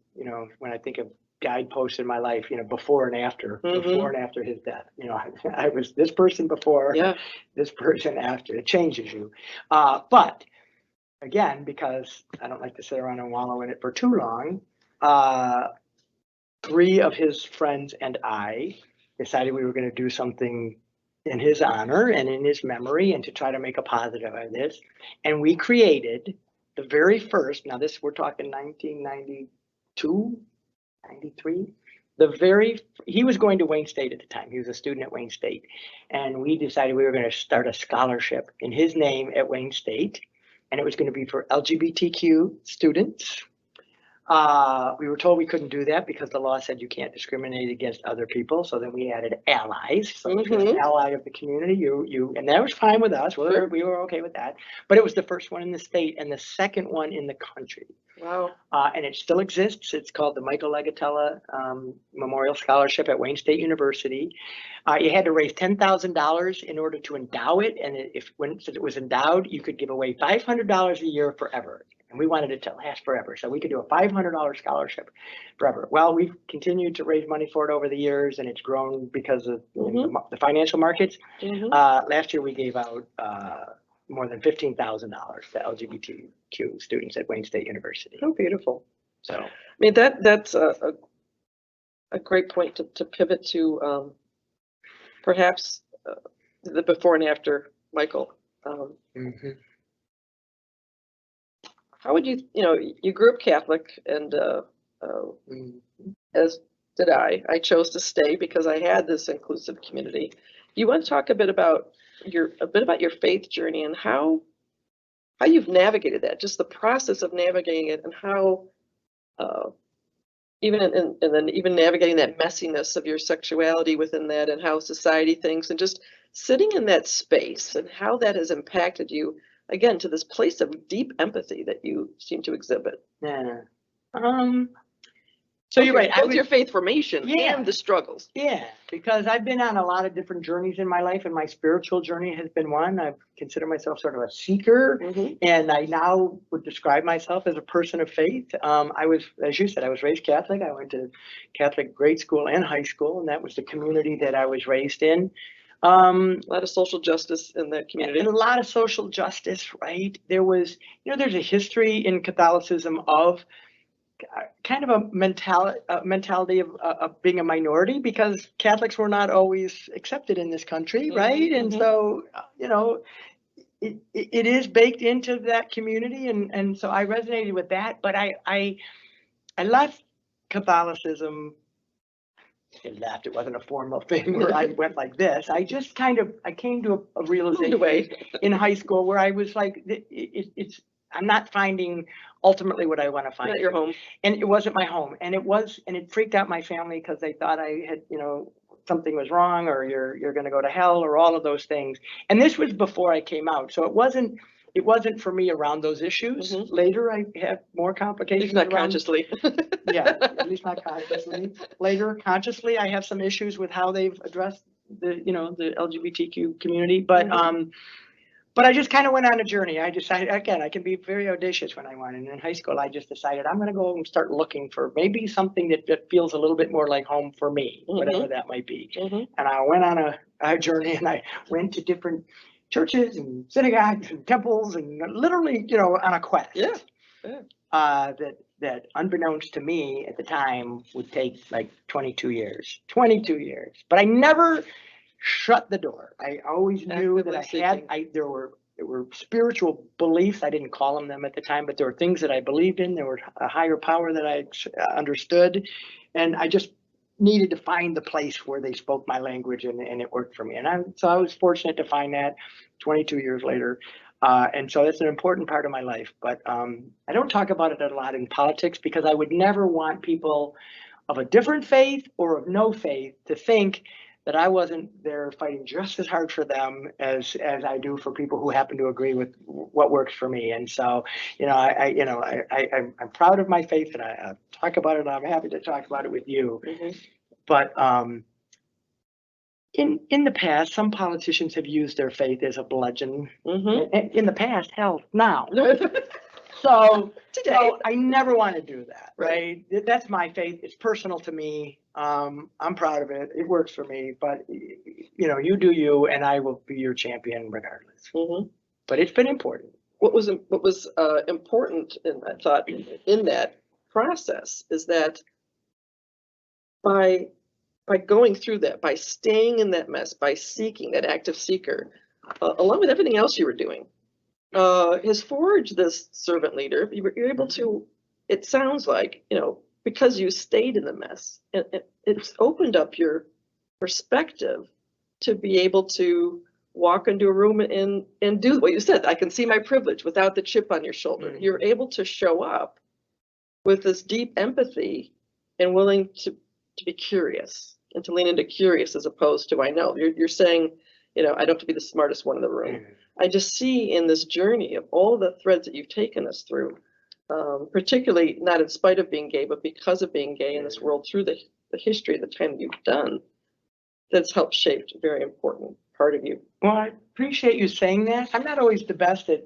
when I think of guideposts in my life, before and after his death, I was this person before, this person after. It changes you. But again, because I don't like to sit around and wallow in it for too long, 3 of his friends and I decided we were going to do something in his honor and in his memory and to try to make a positive out of this. And we created the very first, now this, we're talking 1992, 93. He was going to Wayne State at the time. He was a student at Wayne State. And we decided we were going to start a scholarship in his name at Wayne State. And it was going to be for LGBTQ students. We were told we couldn't do that because the law said you can't discriminate against other people. So then we added allies. So if you're an ally of the community, and that was fine with us. We were okay with that. But it was the first one in the state and the second one in the country. Wow. And it still exists. It's called the Michael Legatella Memorial Scholarship at Wayne State University. You had to raise $10,000 in order to endow it. And once it was endowed, you could give away $500 a year forever. And we wanted it to last forever. So we could do a $500 scholarship forever. Well, we've continued to raise money for it over the years, and it's grown because of the financial markets. Last year, we gave out more than $15,000 to LGBTQ students at Wayne State University. Oh, beautiful. So, I mean, that's a great point to pivot to perhaps the before and after, Michael. How would you grew up Catholic, and as did I. I chose to stay because I had this inclusive community. You want to talk a bit about your faith journey and how you've navigated that, just the process of navigating it, and how even navigating that messiness of your sexuality within that, and how society thinks, and just sitting in that space, and how that has impacted you. Again, to this place of deep empathy that you seem to exhibit. Yeah. So you're right. Both your faith formation and the struggles. Yeah, because I've been on a lot of different journeys in my life, and my spiritual journey has been one. I consider myself sort of a seeker, and I now would describe myself as a person of faith. I was, as you said, I was raised Catholic. I went to Catholic grade school and high school, and that was the community that I was raised in. A lot of social justice in that community. And a lot of social justice, right? There was, there's a history in Catholicism of kind of a mentality of being a minority, because Catholics were not always accepted in this country, right? And so, you know, it is baked into that community, and so I resonated with that. But I left Catholicism. I laughed. It wasn't a formal thing where I went like this. I just I came to a realization in high school where I was like, I'm not finding ultimately what I want to find. Not your home. And it wasn't my home. And it freaked out my family because they thought I had, you know, something was wrong, or you're going to go to hell, or all of those things. And this was before I came out. So it wasn't for me around those issues. Later, I had more complications. Not consciously. Yeah, at least not consciously. Later, consciously, I have some issues with how they've addressed the LGBTQ community. But I just kind of went on a journey. I decided, again, I can be very audacious when I want. And in high school, I just decided I'm going to go and start looking for maybe something that feels a little bit more like home for me, whatever that might be. And I went on a journey, and I went to different churches and synagogues and temples, and literally, you know, on a quest. That unbeknownst to me at the time would take like 22 years. But I never shut the door. I always knew that there were spiritual beliefs. I didn't call them at the time, but there were things that I believed in. There were a higher power that I understood, and I just needed to find the place where they spoke my language, and it worked for me. And so I was fortunate to find that 22 years later. And so it's an important part of my life, but I don't talk about it a lot in politics, because I would never want people of a different faith or of no faith to think that I wasn't there fighting just as hard for them as I do for people who happen to agree with what works for me. And so, you know, I'm proud of my faith, and I talk about it. And I'm happy to talk about it with you. But in the past, some politicians have used their faith as a bludgeon. In the past, hell, now. So I never want to do that, right? That's my faith. It's personal to me. I'm proud of it. It works for me. But you know, you do you, and I will be your champion regardless. But it's been important. What was important, and I thought in that process, is that by going through that, by staying in that mess, by seeking that active seeker, along with everything else you were doing, has forged this servant leader. You're able to, it sounds like, you know, because you stayed in the mess, it's opened up your perspective to be able to walk into a room and do what you said. I can see my privilege without the chip on your shoulder. You're able to show up with this deep empathy and willing to be curious, and to lean into curious as opposed to I know. You're saying, you know, I don't have to be the smartest one in the room. I just see in this journey of all the threads that you've taken us through, particularly not in spite of being gay, but because of being gay in this world, through the history of the time you've done, that's helped shape a very important part of you. Well, I appreciate you saying that. I'm not always the best at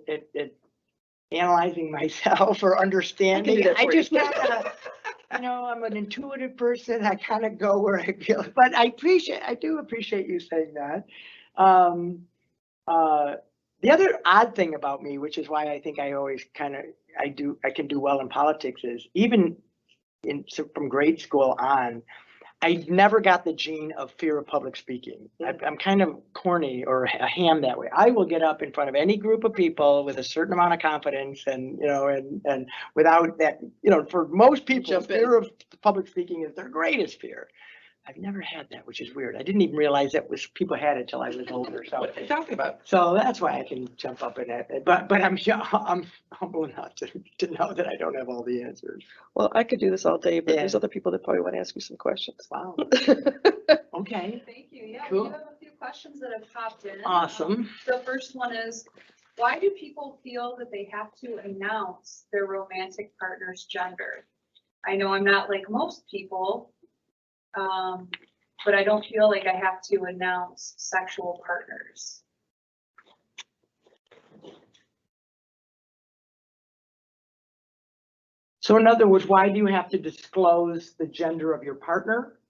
analyzing myself or understanding. I just you know, I'm an intuitive person. I kind of go where I feel, but I do appreciate you saying that. The other odd thing about me, which is why I think I always I can do well in politics, is even from grade school on, I never got the gene of fear of public speaking. I'm kind of corny or a ham that way. I will get up in front of any group of people with a certain amount of confidence, and you know, and without that, you know, for most people, fear of public speaking is their greatest fear. I've never had that, which is weird. I didn't even realize that people had it till I was older. So what are you talking about? So that's why I can jump up in it. But I'm humble enough to know that I don't have all the answers. Well, I could do this all day, but there's other people that probably want to ask you some questions. Wow. Okay. Thank you. Yeah, cool. We have a few questions that have popped in. Awesome. The first one is, why do people feel that they have to announce their romantic partner's gender? I know I'm not like most people, but I don't feel like I have to announce sexual partners. So in other words, why do you have to disclose the gender of your partner?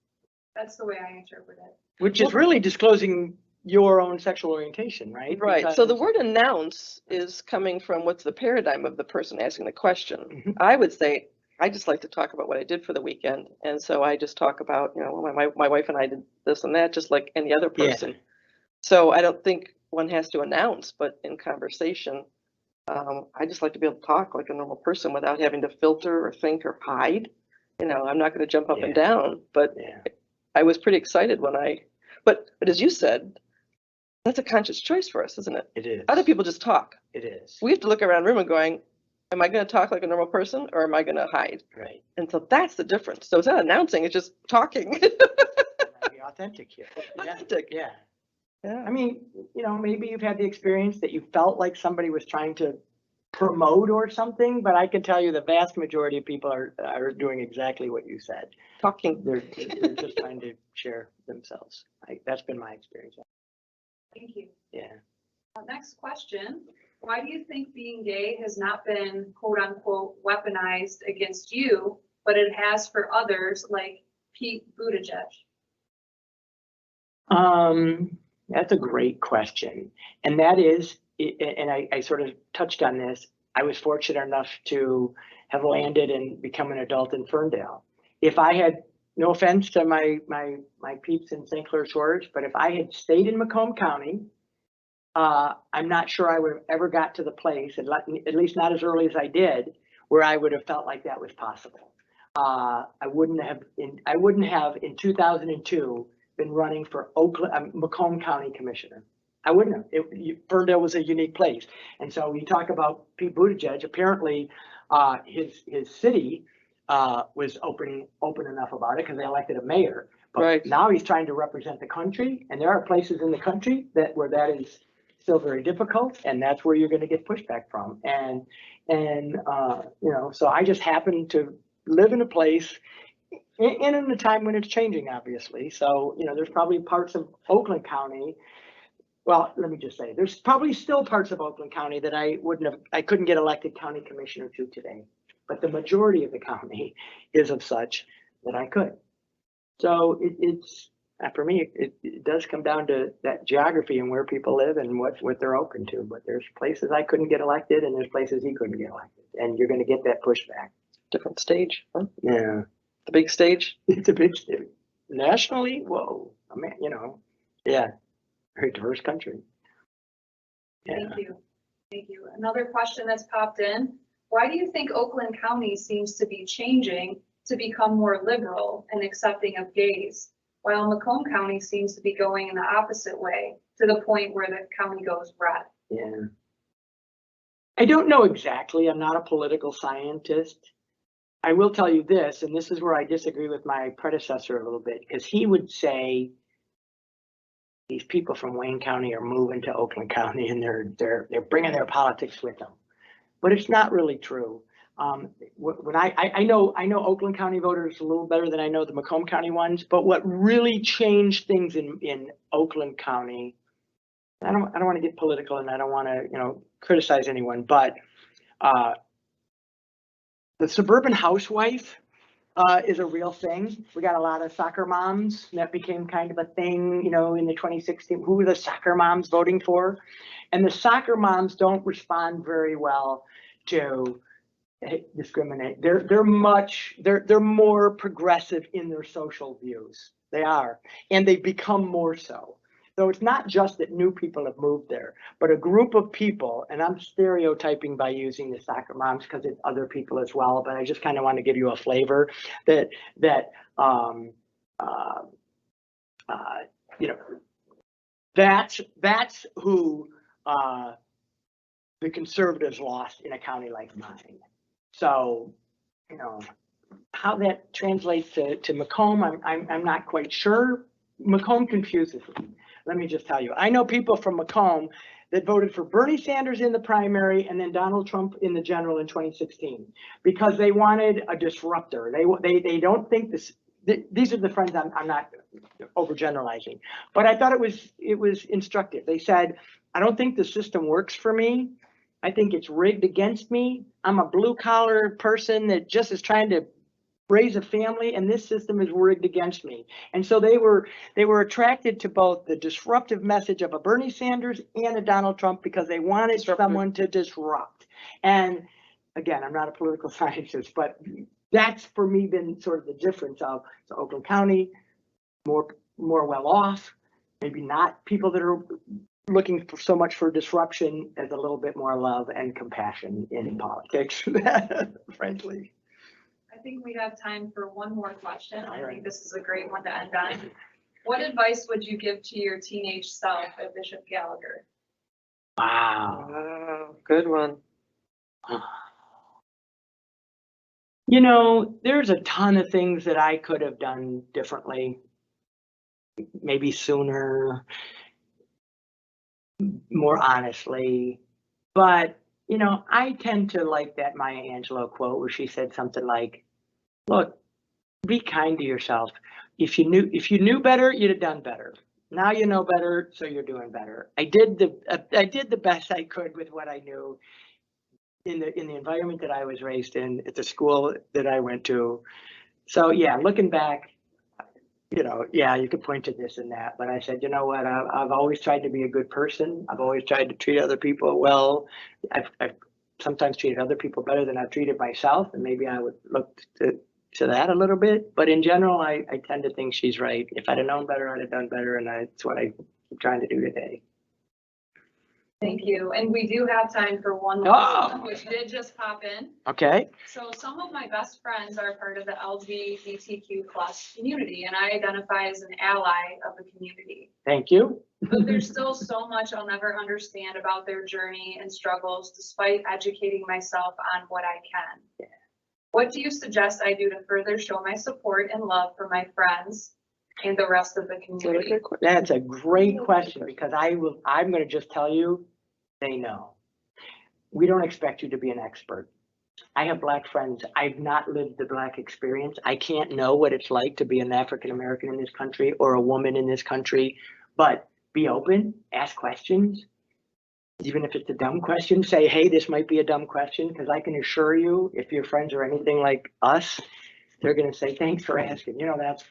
That's the way I interpret it. Which is really disclosing your own sexual orientation, right? Right. Because so the word announce is coming from what's the paradigm of the person asking the question. I would say I just like to talk about what I did for the weekend. And so I just talk about, you know, my wife and I did this and that, just like any other Yeah. person. So I don't think one has to announce, but in conversation, I just like to be able to talk like a normal person without having to filter or think or hide. You know, I'm not going to jump up and Yeah. down, but Yeah. I was pretty excited when but as you said, that's a conscious choice for us, isn't it? It is. Other people just talk. It is. We have to look around the room and going, am I going to talk like a normal person or am I going to hide? Right. And so that's the difference. So it's not announcing, it's just talking. Be authentic here. Yeah. Authentic. Yeah. Yeah. I mean, you know, maybe you've had the experience that you felt like somebody was trying to promote or something, but I can tell you the vast majority of people are doing exactly what you said. Talking. They're just trying to share themselves. That's been my experience. Thank you. Yeah. Next question. Why do you think being gay has not been quote unquote weaponized against you, but it has for others like Pete Buttigieg? That's a great question. And that is, and I sort of touched on this, I was fortunate enough to have landed and become an adult in Ferndale. If I had, no offense to my peeps in St. Clair Shores, but if I had stayed in Macomb County, I'm not sure I would have ever got to the place, at least not as early as I did, where I would have felt like that was possible. I wouldn't have in 2002 been running for Oakland, Macomb County Commissioner. I wouldn't have. Ferndale was a unique place. And so we talk about Pete Buttigieg, apparently his city was open enough about it because they elected a mayor. But Right. now he's trying to represent the country, and there are places in the country where that is still very difficult, and that's where you're going to get pushback from. And you know, so I just happen to live in a place in a time when it's changing, obviously. So, you know, there's probably parts of Oakland County. Well, let me just say, there's probably still parts of Oakland County that I couldn't get elected county commissioner to today. But the majority of the county is of such that I could. So it's for me, it does come down to that geography and where people live and what they're open to. But there's places I couldn't get elected, and there's places he couldn't get elected, and you're going to get that pushback. Different stage. Huh? Yeah, The big stage. it's a big state. Nationally, whoa, I mean, you know, yeah, very diverse country. Yeah. Thank you. Thank you. Another question that's popped in. Why do you think Oakland County seems to be changing to become more liberal and accepting of gays, while Macomb County seems to be going in the opposite way to the point where the county goes red? Yeah. I don't know exactly. I'm not a political scientist. I will tell you this, and this is where I disagree with my predecessor a little bit, because he would say these people from Wayne County are moving to Oakland County and they're bringing their politics with them. But it's not really true. When I know Oakland County voters a little better than I know the Macomb County ones, but what really changed things in Oakland County, I don't want to get political and I don't want to, you know, criticize anyone, but the suburban housewife is a real thing. We got a lot of soccer moms, and that became kind of a thing, you know, in the 2016, who were the soccer moms voting for? And the soccer moms don't respond very well to discriminate. They're more progressive in their social views. They are, and they become more so. So it's not just that new people have moved there, but a group of people, and I'm stereotyping by using the soccer moms because it's other people as well, but I just kind of want to give you a flavor that you know, that's who the conservatives lost in a county like mine. So, you know, how that translates to Macomb, I'm not quite sure. Macomb confuses me. Let me just tell you, I know people from Macomb that voted for Bernie Sanders in the primary and then Donald Trump in the general in 2016 because they wanted a disruptor. They don't think this. These are the friends. I'm not overgeneralizing, but I thought it was instructive. They said, I don't think the system works for me. I think it's rigged against me. I'm a blue collar person that just is trying to raise a family, and this system is rigged against me. And so they were attracted to both the disruptive message of a Bernie Sanders and a Donald Trump because they wanted someone to disrupt. And again, I'm not a political scientist, but that's for me been sort of the difference of so Oakland County, more well off, maybe not people that are looking for so much for disruption as a little bit more love and compassion in politics, frankly. I think we have time for one more question. I All right. think this is a great one to end on. What advice would you give to your teenage self at Bishop Gallagher? Wow. Wow, good one. You know, there's a ton of things that I could have done differently, maybe sooner, more honestly. But, you know, I tend to like that Maya Angelou quote where she said something like, look, be kind to yourself. If you knew better, you'd have done better. Now you know better, so you're doing better. I did the best I could with what I knew in the environment that I was raised in, at the school that I went to. So yeah, looking back, you know, yeah, you could point to this and that, but I said, you know what, I've always tried to be a good person. I've always tried to treat other people well. I've sometimes treated other people better than I've treated myself, and maybe I would look to that a little bit. But in general, I tend to think she's right. If I'd have known better, I'd have done better, and that's what I'm trying to do today. Thank you. And we do have time for one Oh. more, which did just pop in. Okay. So some of my best friends are part of the LGBTQ plus community, and I identify as an ally of the community. Thank you. But there's still so much I'll never understand about their journey and struggles, despite educating myself on what I can. Yeah. What do you suggest I do to further show my support and love for my friends and the rest of the community? That's a great question, because I'm going to just tell you, they know. We don't expect you to be an expert. I have Black friends. I've not lived the Black experience. I can't know what it's like to be an African American in this country or a woman in this country, but be open, ask questions. Even if it's a dumb question, say, hey, this might be a dumb question, because I can assure you, if your friends are anything like us, they're going to say, thanks for asking. You know, that's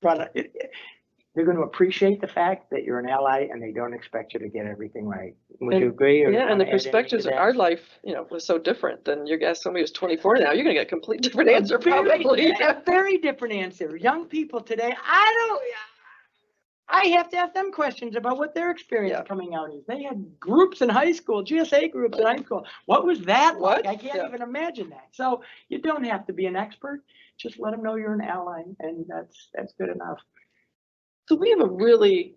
they're going to appreciate the fact that you're an ally, and they don't expect you to get everything right. Would you agree? Or Yeah, and the wanna add anything perspectives to of that? our life, you know, was so different than your guess. Somebody who's 24 now, you're gonna get a complete different answer probably. A very different answer. Young people today, I have to ask them questions about what their experience Yeah. coming out is. They had groups in high school, GSA groups in high school. What was that What? like? I can't even imagine that. So you don't have to be an expert. Just let them know you're an ally, and that's good enough. So we have a really,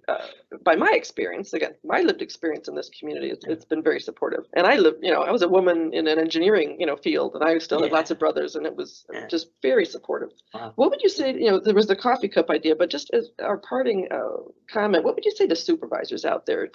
by my experience, again, my lived experience in this community, it's been very supportive. And I live, you know, I was a woman in an engineering, you know, field, and I still had lots of brothers, and it was just very supportive. Wow. What would you say, you know, there was the coffee cup idea, but just as our parting comment, what would you say to supervisors out there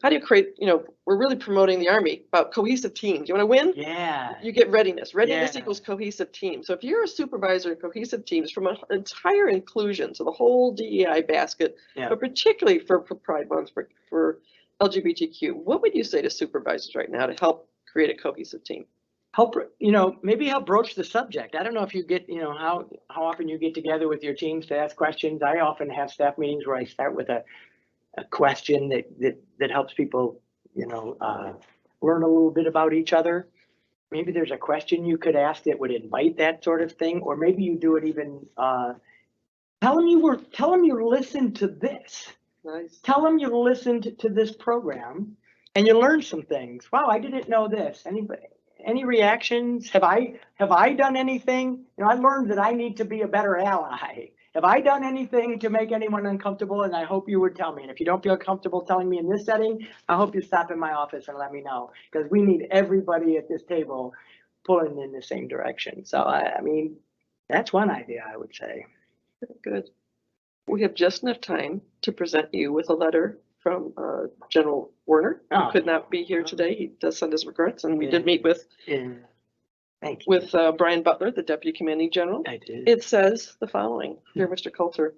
how do you create, you know, we're really promoting the Army about cohesive teams. You want to win? Yeah. You get readiness. Readiness Yeah. equals cohesive team. So if you're a supervisor in cohesive teams from an entire inclusion, so the whole DEI basket, Yeah. but particularly for Pride Month, for LGBTQ, what would you say to supervisors right now to help create a cohesive team? Help, you know, maybe help broach the subject. I don't know if you get, you know, how often you get together with your teams to ask questions. I often have staff meetings where I start with a question that helps people, you know, learn a little bit about each other. Maybe there's a question you could ask that would invite that sort of thing, or maybe you do it even, tell them you listened to this. Nice. Tell them you listened to this program and you learned some things. Wow, I didn't know this. Any reactions? Have I done anything? You know, I learned that I need to be a better ally. Have I done anything to make anyone uncomfortable? And I hope you would tell me. And if you don't feel comfortable telling me in this setting, I hope you stop in my office and let me know, because we need everybody at this table pulling in the same direction. So, I mean, that's one idea I would say. Good. We have just enough time to present you with a letter from General Werner, who could not be here today. He does send his regrets, and we did meet with Thank you. with Brian Butler, the Deputy Commanding General. I did. It says the following: Dear Mr. Coulter,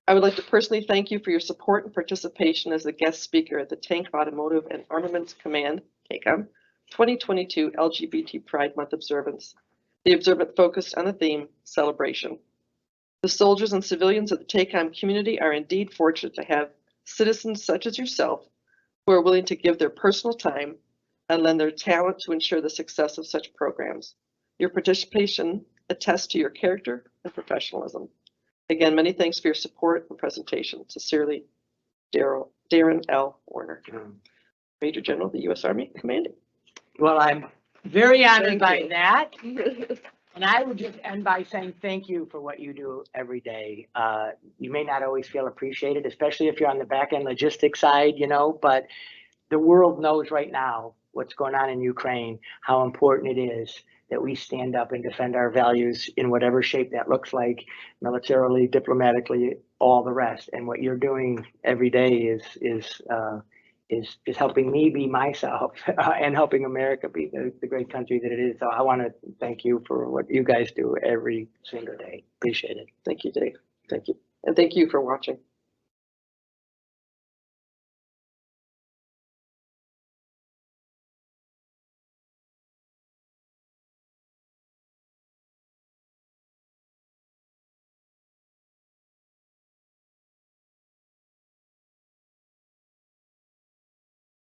I would like to personally thank you for your support and participation as the guest speaker at the Tank Automotive and Armaments Command, TACOM, 2022 LGBT Pride Month observance. The observance focused on the theme, celebration. The soldiers and civilians of the TACOM community are indeed fortunate to have citizens such as yourself who are willing to give their personal time and lend their talent to ensure the success of such programs. Your participation attest to your character and professionalism. Again, many thanks for your support and presentation. Sincerely, Darren L. Warner, Major General of the U.S. Army Commanding. Well, I'm very honored Thank by you. that. And I would just end by saying thank you for what you do every day. You may not always feel appreciated, especially if you're on the back end logistics side, you know, but the world knows right now what's going on in Ukraine, how important it is that we stand up and defend our values in whatever shape that looks like, militarily, diplomatically, all the rest. And what you're doing every day is helping me be myself and helping America be the great country that it is. So I want to thank you for what you guys do every single day. Appreciate it. Thank you, Dave. Thank you. And thank you for watching.